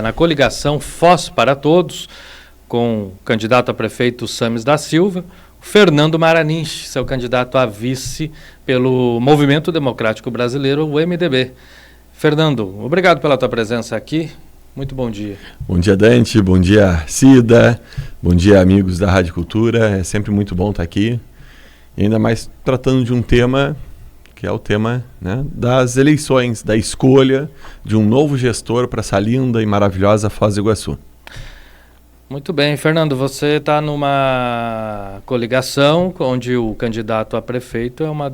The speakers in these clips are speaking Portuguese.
Na coligação Foz para Todos, com o candidato a prefeito Sames da Silva, Fernando Maranich, seu candidato a vice pelo Movimento Democrático Brasileiro, o MDB. Fernando, obrigado pela tua presença aqui. Muito bom dia. Bom dia, Dante. Bom dia, Cida. Bom dia, amigos da Rádio Cultura. É sempre muito bom estar aqui. E ainda mais tratando de um tema que é o tema, né, das eleições, da escolha de um novo gestor para essa linda e maravilhosa Foz do Iguaçu. Muito bem, Fernando, você está numa coligação onde o candidato a prefeito é uma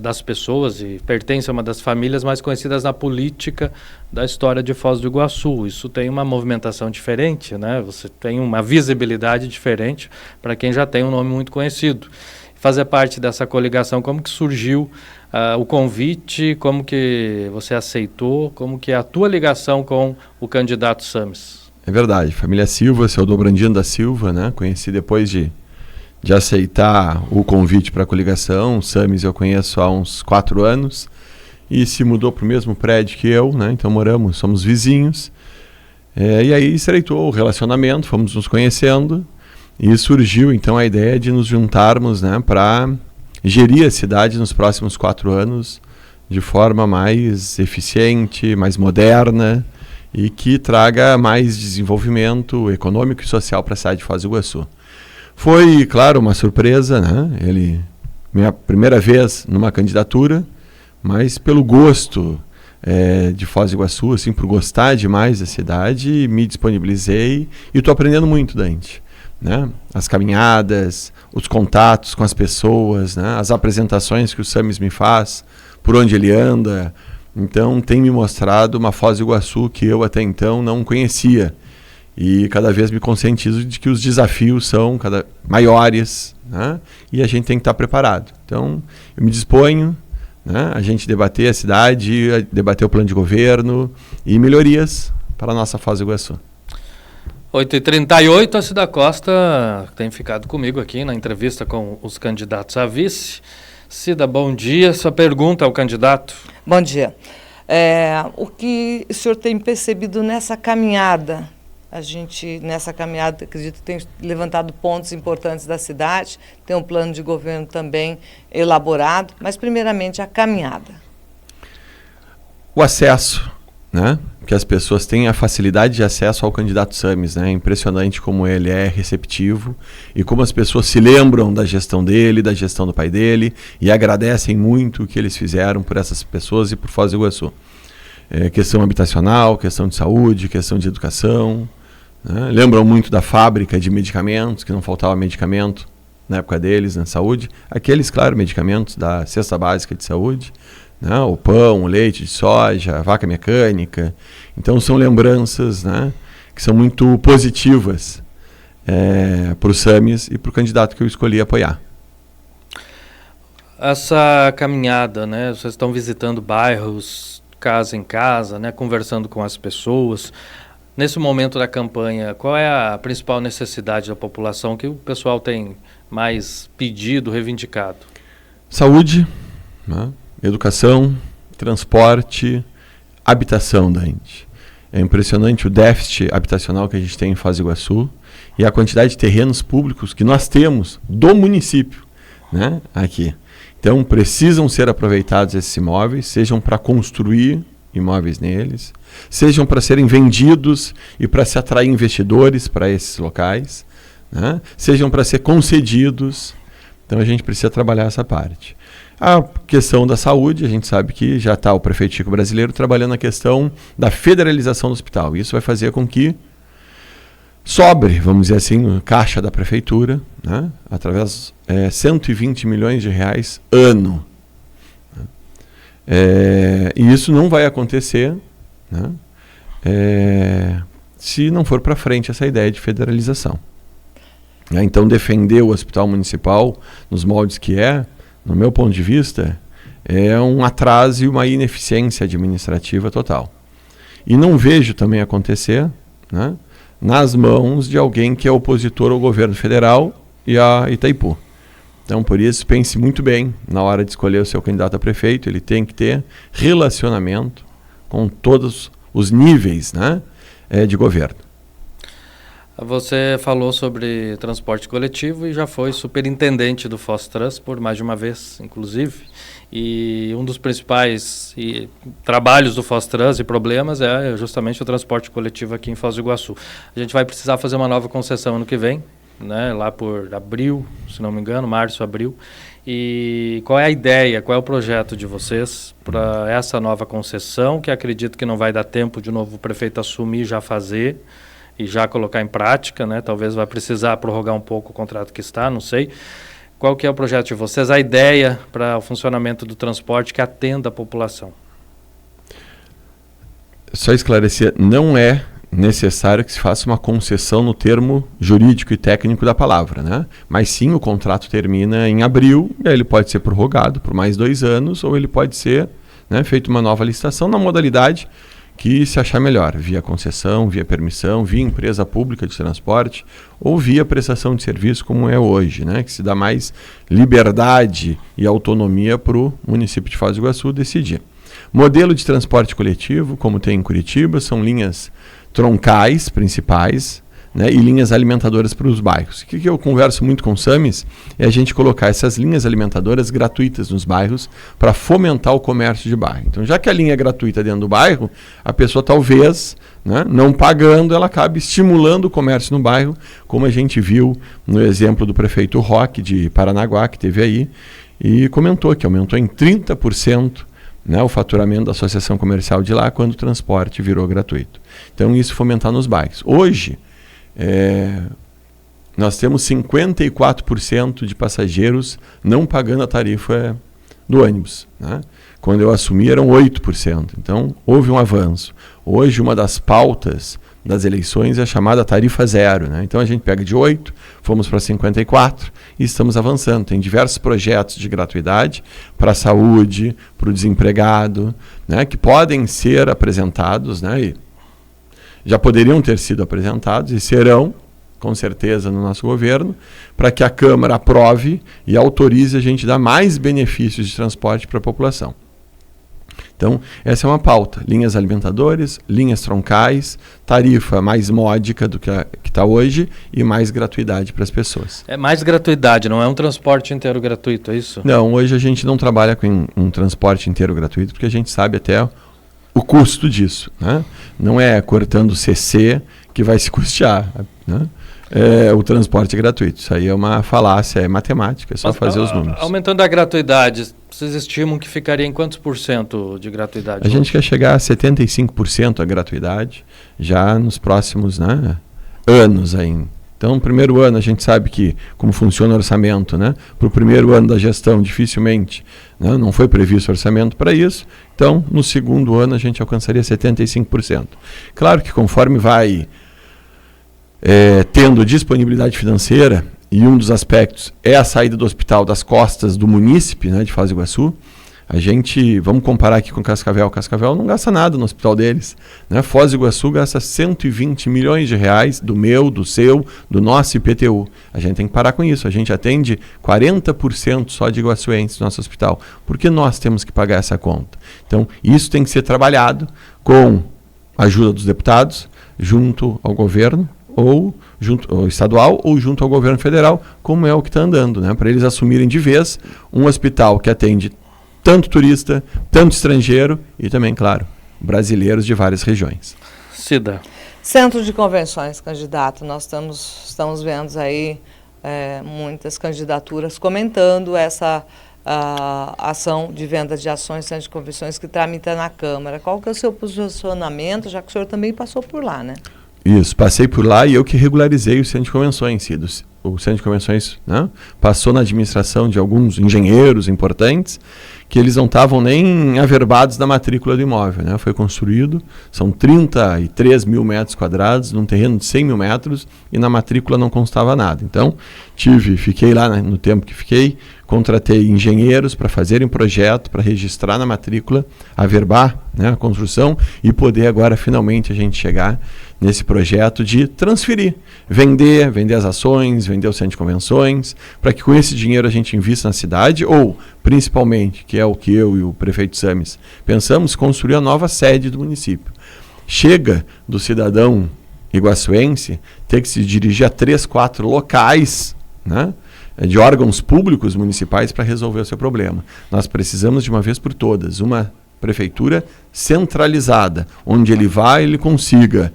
das pessoas e pertence a uma das famílias mais conhecidas na política da história de Foz do Iguaçu. Isso tem uma movimentação diferente, né? Você tem uma visibilidade diferente para quem já tem um nome muito conhecido. Fazer parte dessa coligação, como que surgiu o convite, como que você aceitou, como que é a tua ligação com o candidato Sames? É verdade, família Silva, seu Dobrandino da Silva, né? Conheci depois de aceitar o convite para a coligação. O Sames eu conheço há uns 4 anos e se mudou para o mesmo prédio que eu, né? Então somos vizinhos. E aí estreitou o relacionamento, fomos nos conhecendo. E surgiu, então, a ideia de nos juntarmos, né, para gerir a cidade nos próximos 4 anos de forma mais eficiente, mais moderna e que traga mais desenvolvimento econômico e social para a cidade de Foz do Iguaçu. Foi, claro, uma surpresa, né? Minha primeira vez numa candidatura, mas pelo gosto de Foz do Iguaçu, assim, por gostar demais da cidade, me disponibilizei e estou aprendendo muito, Dante. Né? As caminhadas, os contatos com as pessoas, né? As apresentações que o Sames me faz, por onde ele anda. Então tem me mostrado uma Foz do Iguaçu que eu até então não conhecia. E cada vez me conscientizo de que os desafios são cada maiores, né? E a gente tem que estar preparado. Então eu me disponho, né? A gente debater a cidade, debater o plano de governo e melhorias para a nossa Foz do Iguaçu. 8h38, a Cida Costa tem ficado comigo aqui na entrevista com os candidatos a vice. Cida, bom dia. Sua pergunta ao candidato. Bom dia. O que o senhor tem percebido nessa caminhada? Nessa caminhada, acredito que tem levantado pontos importantes da cidade, tem um plano de governo também elaborado, mas primeiramente a caminhada. O acesso, né? Que as pessoas têm a facilidade de acesso ao candidato Sames, né? É impressionante como ele é receptivo e como as pessoas se lembram da gestão dele, da gestão do pai dele e agradecem muito o que eles fizeram por essas pessoas e por Foz do Iguaçu. Questão habitacional, questão de saúde, questão de educação, né? Lembram muito da fábrica de medicamentos, que não faltava medicamento na época deles, na saúde. Aqueles, claro, medicamentos da cesta básica de saúde, né? O pão, o leite de soja, a vaca mecânica. Então são lembranças, né, que são muito positivas para o Sames e para o candidato que eu escolhi apoiar. Essa caminhada, né, vocês estão visitando bairros, casa em casa, né, conversando com as pessoas. Nesse momento da campanha, qual é a principal necessidade da população que o pessoal tem mais pedido, reivindicado? Saúde, né? Educação, transporte, habitação, Dante. É impressionante o déficit habitacional que a gente tem em Foz do Iguaçu e a quantidade de terrenos públicos que nós temos do município, né, aqui. Então precisam ser aproveitados esses imóveis, sejam para construir imóveis neles, sejam para serem vendidos e para se atrair investidores para esses locais, né, sejam para ser concedidos. Então a gente precisa trabalhar essa parte. A questão da saúde, a gente sabe que já está o prefeito Chico Brasileiro trabalhando na questão da federalização do hospital. Isso vai fazer com que sobre, vamos dizer assim, no caixa da prefeitura, né, através de 120 milhões de reais ano. E isso não vai acontecer, né, se não for para frente essa ideia de federalização. Então defender o hospital municipal nos moldes que no meu ponto de vista, é um atraso e uma ineficiência administrativa total. E não vejo também acontecer, né, nas mãos de alguém que é opositor ao governo federal e a Itaipu. Então, por isso, pense muito bem na hora de escolher o seu candidato a prefeito. Ele tem que ter relacionamento com todos os níveis, né, de governo. Você falou sobre transporte coletivo e já foi superintendente do Fostrans por mais de uma vez, inclusive. E um dos principais trabalhos do Fostrans e problemas é justamente o transporte coletivo aqui em Foz do Iguaçu. A gente vai precisar fazer uma nova concessão ano que vem, né, lá por abril, se não me engano, março, abril. E qual é a ideia, qual é o projeto de vocês para essa nova concessão, que acredito que não vai dar tempo de novo o prefeito assumir e já fazer, e já colocar em prática, né? Talvez vai precisar prorrogar um pouco o contrato que está, não sei. Qual que é o projeto de vocês, a ideia para o funcionamento do transporte que atenda a população? Só esclarecer, não é necessário que se faça uma concessão no termo jurídico e técnico da palavra, né? Mas sim, o contrato termina em abril, e aí ele pode ser prorrogado por mais 2 anos, ou ele pode ser, né, feita uma nova licitação na modalidade que se achar melhor, via concessão, via permissão, via empresa pública de transporte ou via prestação de serviço como é hoje, né? Que se dá mais liberdade e autonomia para o município de Foz do Iguaçu decidir. Modelo de transporte coletivo, como tem em Curitiba, são linhas troncais principais, né, e linhas alimentadoras para os bairros. O que eu converso muito com o SAMES é a gente colocar essas linhas alimentadoras gratuitas nos bairros para fomentar o comércio de bairro. Então, já que a linha é gratuita dentro do bairro, a pessoa talvez, né, não pagando, ela acabe estimulando o comércio no bairro, como a gente viu no exemplo do prefeito Roque de Paranaguá, que teve aí, e comentou que aumentou em 30%, né, o faturamento da associação comercial de lá quando o transporte virou gratuito. Então, isso fomentar nos bairros. Hoje, nós temos 54% de passageiros não pagando a tarifa do ônibus, né? Quando eu assumi eram 8%, então houve um avanço. Hoje uma das pautas das eleições é a chamada tarifa zero, né? Então a gente pega de 8, fomos para 54 e estamos avançando. Tem diversos projetos de gratuidade para a saúde, para o desempregado, né, que podem ser apresentados, né, e já poderiam ter sido apresentados e serão, com certeza, no nosso governo, para que a Câmara aprove e autorize a gente dar mais benefícios de transporte para a população. Então, essa é uma pauta. Linhas alimentadoras, linhas troncais, tarifa mais módica do que está hoje e mais gratuidade para as pessoas. É mais gratuidade, não é um transporte inteiro gratuito, é isso? Não, hoje a gente não trabalha com um transporte inteiro gratuito, porque a gente sabe até o custo disso, né? Não é cortando o CC que vai se custear, né? O transporte é gratuito. Isso aí é uma falácia, é matemática, é só fazer os números. Aumentando a gratuidade, vocês estimam que ficaria em quantos % de gratuidade? A gente quer chegar a 75% a gratuidade já nos próximos, né, anos ainda. Então, no primeiro ano, a gente sabe que como funciona o orçamento, né? Para o primeiro ano da gestão, dificilmente, né, não foi previsto orçamento para isso. Então, no segundo ano, a gente alcançaria 75%. Claro que conforme vai tendo disponibilidade financeira, e um dos aspectos é a saída do hospital das costas do munícipe, né, de Foz do Iguaçu, a gente, vamos comparar aqui com Cascavel. Cascavel não gasta nada no hospital deles, né? Foz do Iguaçu gasta 120 milhões de reais do meu, do seu, do nosso IPTU. A gente tem que parar com isso. A gente atende 40% só de iguaçuenses no nosso hospital. Por que nós temos que pagar essa conta? Então, isso tem que ser trabalhado com a ajuda dos deputados, junto ao governo, ou junto ao estadual ou junto ao governo federal, como é o que está andando, né? Para eles assumirem de vez um hospital que atende tanto turista, tanto estrangeiro e também, claro, brasileiros de várias regiões. Cida. Centro de convenções, candidato, nós estamos vendo aí muitas candidaturas comentando essa ação de venda de ações, centro de convenções que tramita na Câmara. Qual que é o seu posicionamento, já que o senhor também passou por lá, né? Isso, passei por lá e eu que regularizei o centro de convenções, Cida. O centro de convenções, né, passou na administração de alguns engenheiros importantes que eles não estavam nem averbados da matrícula do imóvel, né? Foi construído, são 33 mil metros quadrados, num terreno de 100 mil metros e na matrícula não constava nada. Então, fiquei lá, né, no tempo que fiquei, contratei engenheiros para fazerem projeto, para registrar na matrícula, averbar, né, a construção e poder agora finalmente a gente chegar nesse projeto de transferir, vender as ações, vender o centro de convenções, para que com esse dinheiro a gente invista na cidade ou, principalmente, que é o que eu e o prefeito SAMES pensamos, construir a nova sede do município. chega do cidadão iguaçuense ter que se dirigir a 3, 4 locais, né, de órgãos públicos municipais para resolver o seu problema. Nós precisamos de uma vez por todas uma prefeitura centralizada, onde ele consiga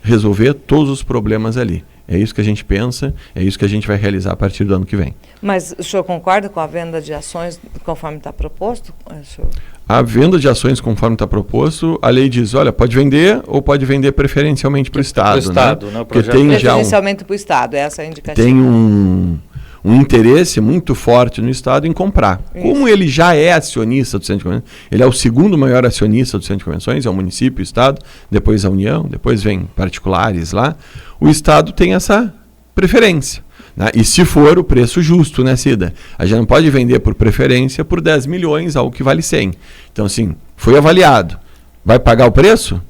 resolver todos os problemas ali. É isso que a gente pensa, é isso que a gente vai realizar a partir do ano que vem. Mas o senhor concorda com a venda de ações conforme está proposto? Senhor? A venda de ações conforme está proposto, a lei diz, olha, pode vender ou pode vender preferencialmente para o Estado. Estado, né? Porque tem preferencialmente para o Estado, essa é a indicativa. Tem um interesse muito forte no Estado em comprar. Isso. Como ele já é acionista do Centro de Convenções, ele é o segundo maior acionista do Centro de Convenções, é o município, o Estado, depois a União, depois vem particulares lá, o Estado tem essa preferência. Né? E se for o preço justo, né, Cida? A gente não pode vender por preferência por 10 milhões, algo que vale 100. Então, assim, foi avaliado. Vai pagar o preço?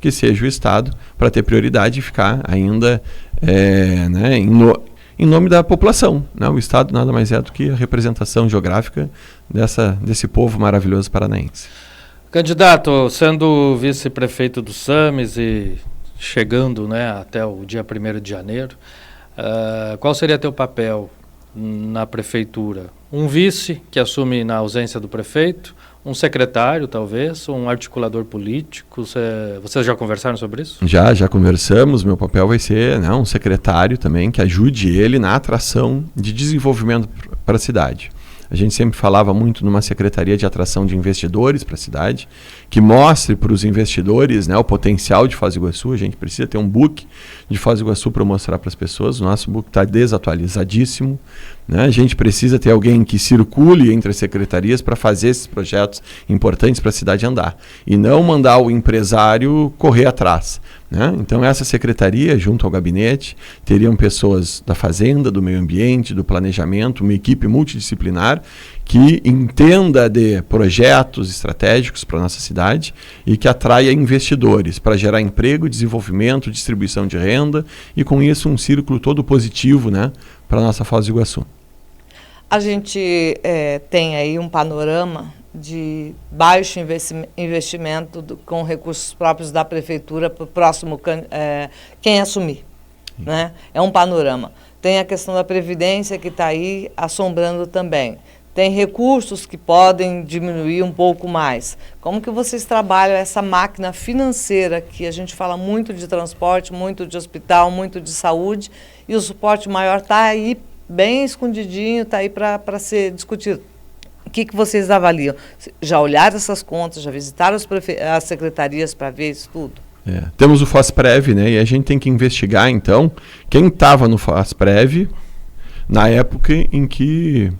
Que seja o Estado, para ter prioridade e ficar ainda né, em nome da população. Né? O Estado nada mais é do que a representação geográfica desse povo maravilhoso paranaense. Candidato, sendo vice-prefeito do SAMES e chegando, né, até o dia 1º de janeiro, qual seria teu papel na prefeitura? Um vice que assume na ausência do prefeito, um secretário talvez, um articulador político, vocês já conversaram sobre isso? Já conversamos, meu papel vai ser, né, um secretário também que ajude ele na atração de desenvolvimento para a cidade. A gente sempre falava muito numa secretaria de atração de investidores para a cidade, que mostre para os investidores, né, o potencial de Foz do Iguaçu. A gente precisa ter um book de Foz do Iguaçu para mostrar para as pessoas. O nosso book está desatualizadíssimo. Né? A gente precisa ter alguém que circule entre as secretarias para fazer esses projetos importantes para a cidade andar. E não mandar o empresário correr atrás. Né? Então essa secretaria, junto ao gabinete, teriam pessoas da Fazenda, do Meio Ambiente, do Planejamento, uma equipe multidisciplinar que entenda de projetos estratégicos para a nossa cidade e que atraia investidores para gerar emprego, desenvolvimento, distribuição de renda e com isso um círculo todo positivo, né, para a nossa Foz do Iguaçu. A gente tem aí um panorama de baixo investimento com recursos próprios da prefeitura para o próximo quem assumir. Né? É um panorama. Tem a questão da Previdência que está aí assombrando também. Tem recursos que podem diminuir um pouco mais. Como que vocês trabalham essa máquina financeira que a gente fala muito de transporte, muito de hospital, muito de saúde, e o suporte maior está aí bem escondidinho, está aí para ser discutido. O que vocês avaliam? Já olharam essas contas, já visitaram as secretarias para ver isso tudo? Temos o FOSPREV, né? E a gente tem que investigar, então, quem estava no FOSPREV na época em que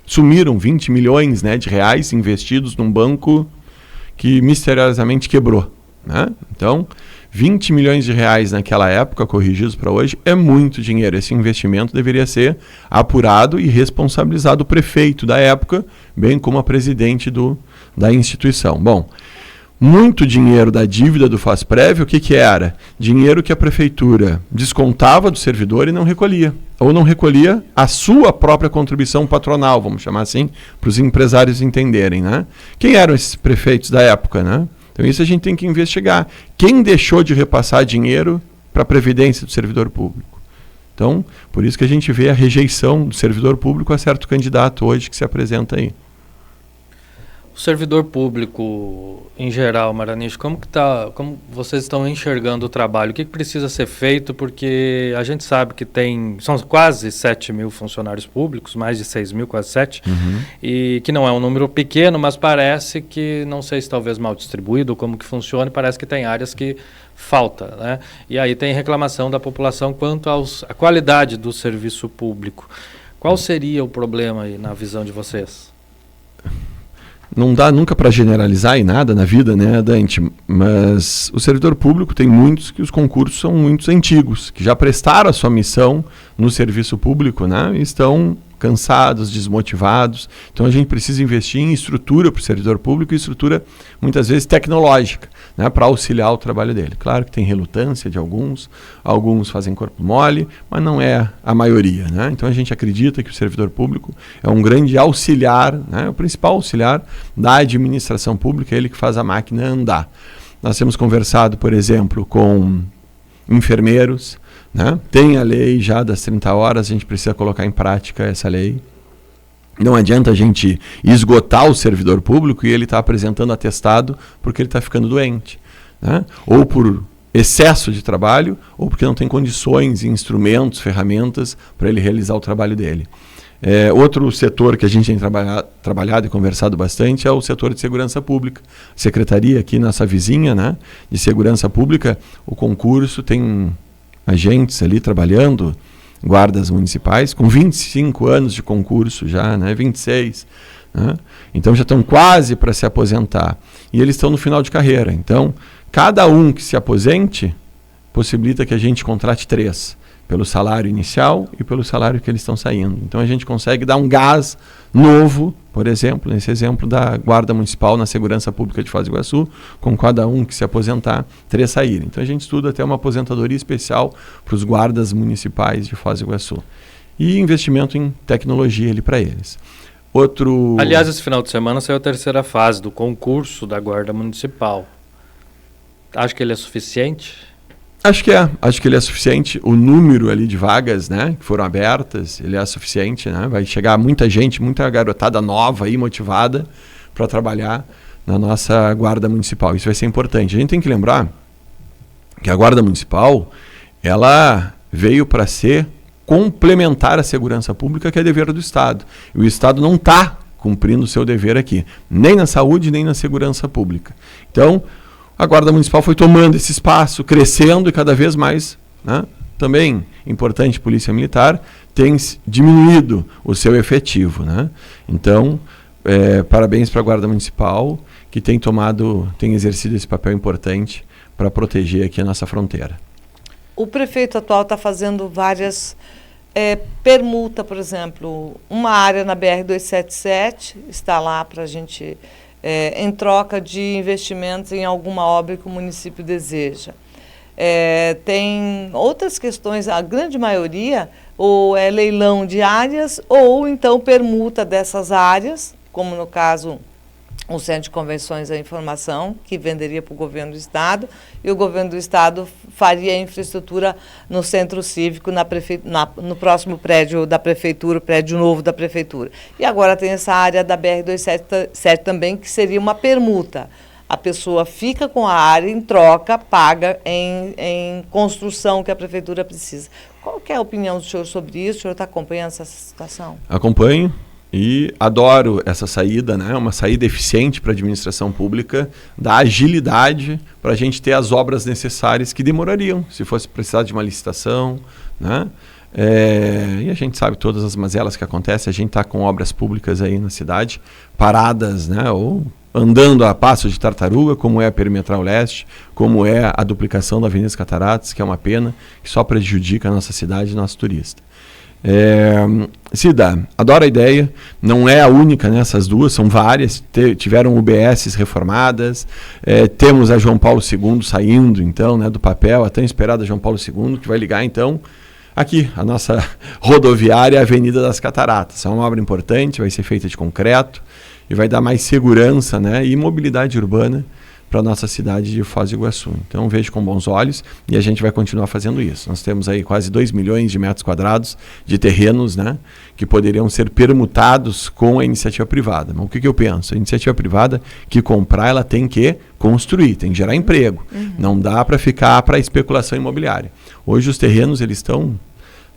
sumiram 20 milhões, né, de reais investidos num banco que misteriosamente quebrou. Né? Então, 20 milhões de reais naquela época, corrigidos para hoje, é muito dinheiro. Esse investimento deveria ser apurado e responsabilizado o prefeito da época, bem como a presidente da instituição. Bom, muito dinheiro da dívida do FASPREV, o que era? Dinheiro que a prefeitura descontava do servidor e não recolhia. Ou não recolhia a sua própria contribuição patronal, vamos chamar assim, para os empresários entenderem. Né? Quem eram esses prefeitos da época? Né? Então isso a gente tem que investigar. Quem deixou de repassar dinheiro para a previdência do servidor público? Então, por isso que a gente vê a rejeição do servidor público a certo candidato hoje que se apresenta aí. O servidor público, em geral, Maraniche, como vocês estão enxergando o trabalho? O que precisa ser feito? Porque a gente sabe que são quase 7 mil funcionários públicos, mais de 6 mil, quase 7, e que não é um número pequeno, mas parece que, não sei se talvez mal distribuído, como que funciona, parece que tem áreas que falta, né? E aí tem reclamação da população quanto à qualidade do serviço público. Qual seria o problema aí na visão de vocês? Não dá nunca para generalizar em nada na vida, né, Dante? Mas o servidor público tem muitos que os concursos são muitos antigos, que já prestaram a sua missão no serviço público, né, e estão cansados, desmotivados. Então a gente precisa investir em estrutura para o servidor público e estrutura muitas vezes tecnológica, né, para auxiliar o trabalho dele. Claro que tem relutância de alguns fazem corpo mole, mas não é a maioria. Né? Então a gente acredita que o servidor público é um grande auxiliar, né, o principal auxiliar da administração pública, é ele que faz a máquina andar. Nós temos conversado, por exemplo, com enfermeiros, né? Tem a lei já das 30 horas, a gente precisa colocar em prática essa lei. Não adianta a gente esgotar o servidor público e ele está apresentando atestado porque ele está ficando doente, né? Ou por excesso de trabalho, ou porque não tem condições, instrumentos, ferramentas para ele realizar o trabalho dele. Outro setor que a gente tem trabalhado e conversado bastante é o setor de segurança pública. Secretaria aqui, nossa vizinha, né, de segurança pública, o concurso tem agentes ali trabalhando, guardas municipais, com 25 anos de concurso já, né, 26. Né? Então já estão quase para se aposentar. E eles estão no final de carreira. Então, cada um que se aposente possibilita que a gente contrate 3, pelo salário inicial e pelo salário que eles estão saindo. Então a gente consegue dar um gás novo, por exemplo, nesse exemplo da Guarda Municipal na Segurança Pública de Foz do Iguaçu, com cada um que se aposentar, 3 saírem. Então a gente estuda até uma aposentadoria especial para os guardas municipais de Foz do Iguaçu. E investimento em tecnologia ali para eles. Aliás, esse final de semana saiu a 3ª fase do concurso da Guarda Municipal. Acho que ele é suficiente? Acho que ele é suficiente. O número ali de vagas, né, que foram abertas, ele é suficiente, né? Vai chegar muita gente, muita garotada nova aí, motivada para trabalhar na nossa Guarda Municipal. Isso vai ser importante. A gente tem que lembrar que a Guarda Municipal, ela veio para ser complementar à segurança pública, que é dever do Estado. E o Estado não está cumprindo o seu dever aqui, nem na saúde, nem na segurança pública. Então, a Guarda Municipal foi tomando esse espaço, crescendo e cada vez mais, né? Também, importante, Polícia Militar tem diminuído o seu efetivo, né? Então, parabéns para a Guarda Municipal, que tem exercido esse papel importante para proteger aqui a nossa fronteira. O prefeito atual está fazendo várias permuta, por exemplo, uma área na BR-277 está lá para a gente, em troca de investimentos em alguma obra que o município deseja. Tem outras questões, a grande maioria, ou é leilão de áreas, ou então permuta dessas áreas, como no caso o Centro de Convenções da Informação, que venderia para o governo do Estado, e o governo do Estado faria a infraestrutura no centro cívico, no próximo prédio da Prefeitura, prédio novo da Prefeitura. E agora tem essa área da BR-277 também, que seria uma permuta. A pessoa fica com a área, em troca, paga em construção que a Prefeitura precisa. Qual que é a opinião do senhor sobre isso? O senhor está acompanhando essa situação? Acompanho. E adoro essa saída, né? Uma saída eficiente para a administração pública, dá agilidade para a gente ter as obras necessárias que demorariam, se fosse precisar de uma licitação, né? E a gente sabe todas as mazelas que acontecem, a gente está com obras públicas aí na cidade, paradas, né? Ou andando a passo de tartaruga, como é a Perimetral Leste, como é a duplicação da Avenida das Cataratas, que é uma pena, que só prejudica a nossa cidade e nosso turista. Cida, adoro a ideia, não é a única nessas duas, são várias, tiveram UBSs reformadas, temos a João Paulo II saindo então, né, do papel, a tão esperada João Paulo II, que vai ligar então aqui a nossa rodoviária Avenida das Cataratas. É uma obra importante, vai ser feita de concreto e vai dar mais segurança, né, e mobilidade urbana para a nossa cidade de Foz do Iguaçu. Então vejo com bons olhos e a gente vai continuar fazendo isso. Nós temos aí quase 2 milhões de metros quadrados de terrenos, né, que poderiam ser permutados com a iniciativa privada. Mas o que eu penso? A iniciativa privada que comprar, ela tem que construir, tem que gerar emprego. Uhum. Não dá para ficar para especulação imobiliária. Hoje os terrenos eles estão,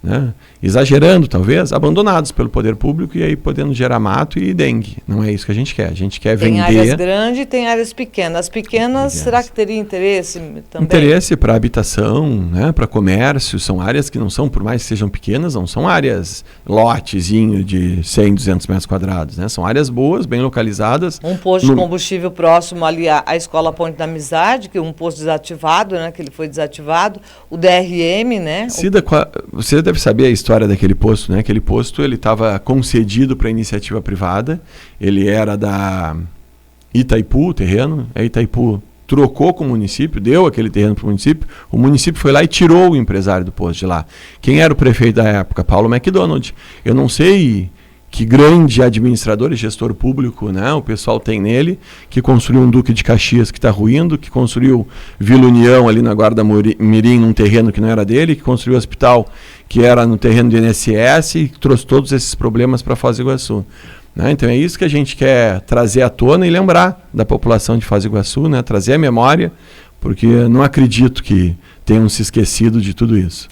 né, exagerando talvez, abandonados pelo poder público e aí podendo gerar mato e dengue. Não é isso que a gente quer. A gente quer vender... Tem áreas grandes e tem áreas pequenas. As pequenas, será que teria interesse também? Interesse para habitação, né, para comércio. São áreas que não são, por mais que sejam pequenas, não são áreas lotezinho de 100, 200 metros quadrados. Né? São áreas boas, bem localizadas. Um posto de combustível próximo ali à Escola Ponte da Amizade, que é um posto desativado, né, que ele foi desativado. O DRM, né? Cida, você deve saber a história daquele posto, né? Aquele posto ele estava concedido para iniciativa privada, ele era da Itaipu, o terreno, a Itaipu trocou com o município, deu aquele terreno para o município foi lá e tirou o empresário do posto de lá. Quem era o prefeito da época? Paulo McDonald. Eu não sei que grande administrador e gestor público, né, o pessoal tem nele, que construiu um Duque de Caxias que está ruindo, que construiu Vila União ali na Guarda Mirim, num terreno que não era dele, que construiu o hospital que era no terreno do INSS e que trouxe todos esses problemas para Foz do Iguaçu. Né? Então é isso que a gente quer trazer à tona e lembrar da população de Foz do Iguaçu, né? Trazer a memória, porque não acredito que tenham se esquecido de tudo isso.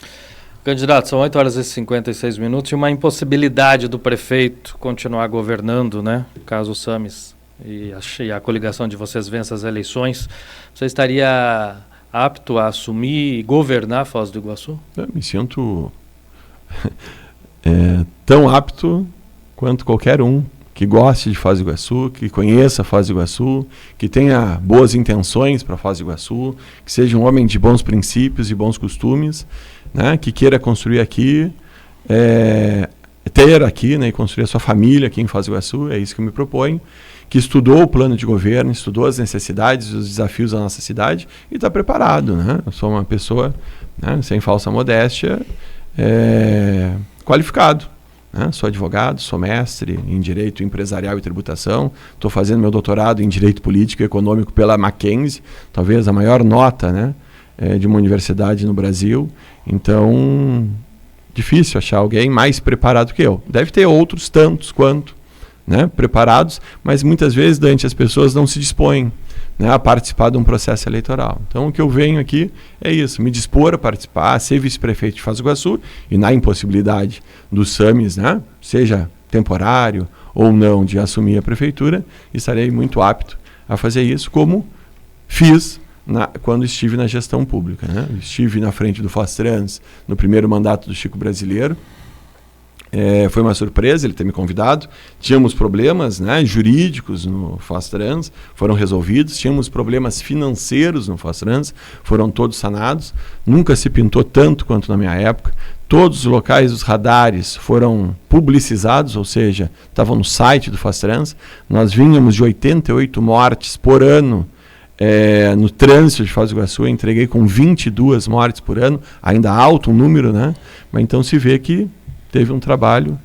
Candidato, são 8 horas e 56 minutos e uma impossibilidade do prefeito continuar governando, né? Caso o Sames e a coligação de vocês vença as eleições, você estaria apto a assumir e governar Foz do Iguaçu? Eu me sinto tão apto quanto qualquer um que goste de Foz do Iguaçu, que conheça Foz do Iguaçu, que tenha boas intenções para Foz do Iguaçu, que seja um homem de bons princípios e bons costumes, né, que queira construir aqui, ter aqui, né, e construir a sua família aqui em Foz do Iguaçu, é isso que eu me proponho, que estudou o plano de governo, estudou as necessidades e os desafios da nossa cidade e está preparado. Né? Eu sou uma pessoa, né, sem falsa modéstia, qualificado. Né? Sou advogado, sou mestre em Direito Empresarial e Tributação, estou fazendo meu doutorado em Direito Político e Econômico pela Mackenzie, talvez a maior nota, né, de uma universidade no Brasil. Então, difícil achar alguém mais preparado que eu. Deve ter outros tantos quanto, né, preparados, mas muitas vezes, Dante, as pessoas não se dispõem, né, a participar de um processo eleitoral. Então, o que eu venho aqui é isso, me dispor a participar, ser vice-prefeito de Foz do Iguaçu e, na impossibilidade do Sames, né, seja temporário ou não, de assumir a prefeitura, estarei muito apto a fazer isso, como fiz quando estive na gestão pública. Né? Estive na frente do Fostrans no primeiro mandato do Chico Brasileiro. Foi uma surpresa ele ter me convidado. Tínhamos problemas, né, jurídicos no Fostrans, foram resolvidos. Tínhamos problemas financeiros no Fostrans, foram todos sanados. Nunca se pintou tanto quanto na minha época. Todos os locais dos radares foram publicizados, ou seja, estavam no site do Fostrans. Nós vínhamos de 88 mortes por ano no trânsito de Foz do Iguaçu. Eu entreguei com 22 mortes por ano, ainda alto o número, né? Mas então se vê que teve um trabalho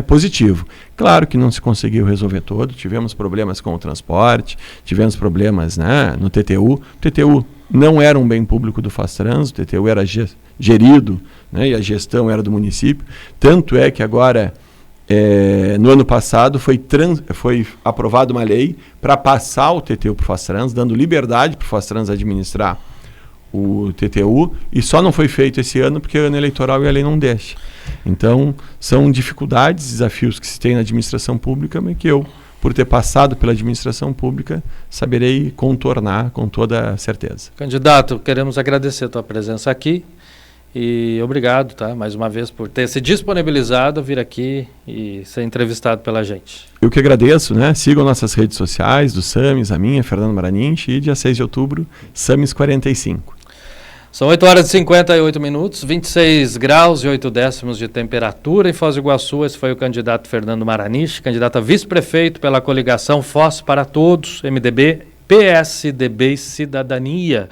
positivo. Claro que não se conseguiu resolver todo, tivemos problemas com o transporte, tivemos problemas, né, no TTU. O TTU não era um bem público do Fostrans, o TTU era gerido, né, e a gestão era do município. Tanto é que agora, no ano passado, foi aprovada uma lei para passar o TTU para o Fostrans, dando liberdade para o Fostrans administrar o TTU, e só não foi feito esse ano porque é ano eleitoral e a lei não deixa. Então, são dificuldades, desafios que se tem na administração pública, mas que eu, por ter passado pela administração pública, saberei contornar com toda certeza. Candidato, queremos agradecer a tua presença aqui e obrigado, tá, mais uma vez, por ter se disponibilizado a vir aqui e ser entrevistado pela gente. Eu que agradeço, né? Sigam nossas redes sociais, do Sames, a minha, Fernando Maranich, e dia 6 de outubro, Sames 45. São 8 horas e 58 minutos, 26 graus e 8 décimos de temperatura em Foz do Iguaçu. Esse foi o candidato Fernando Maranich, candidato a vice-prefeito pela coligação Foz para Todos, MDB, PSDB e Cidadania.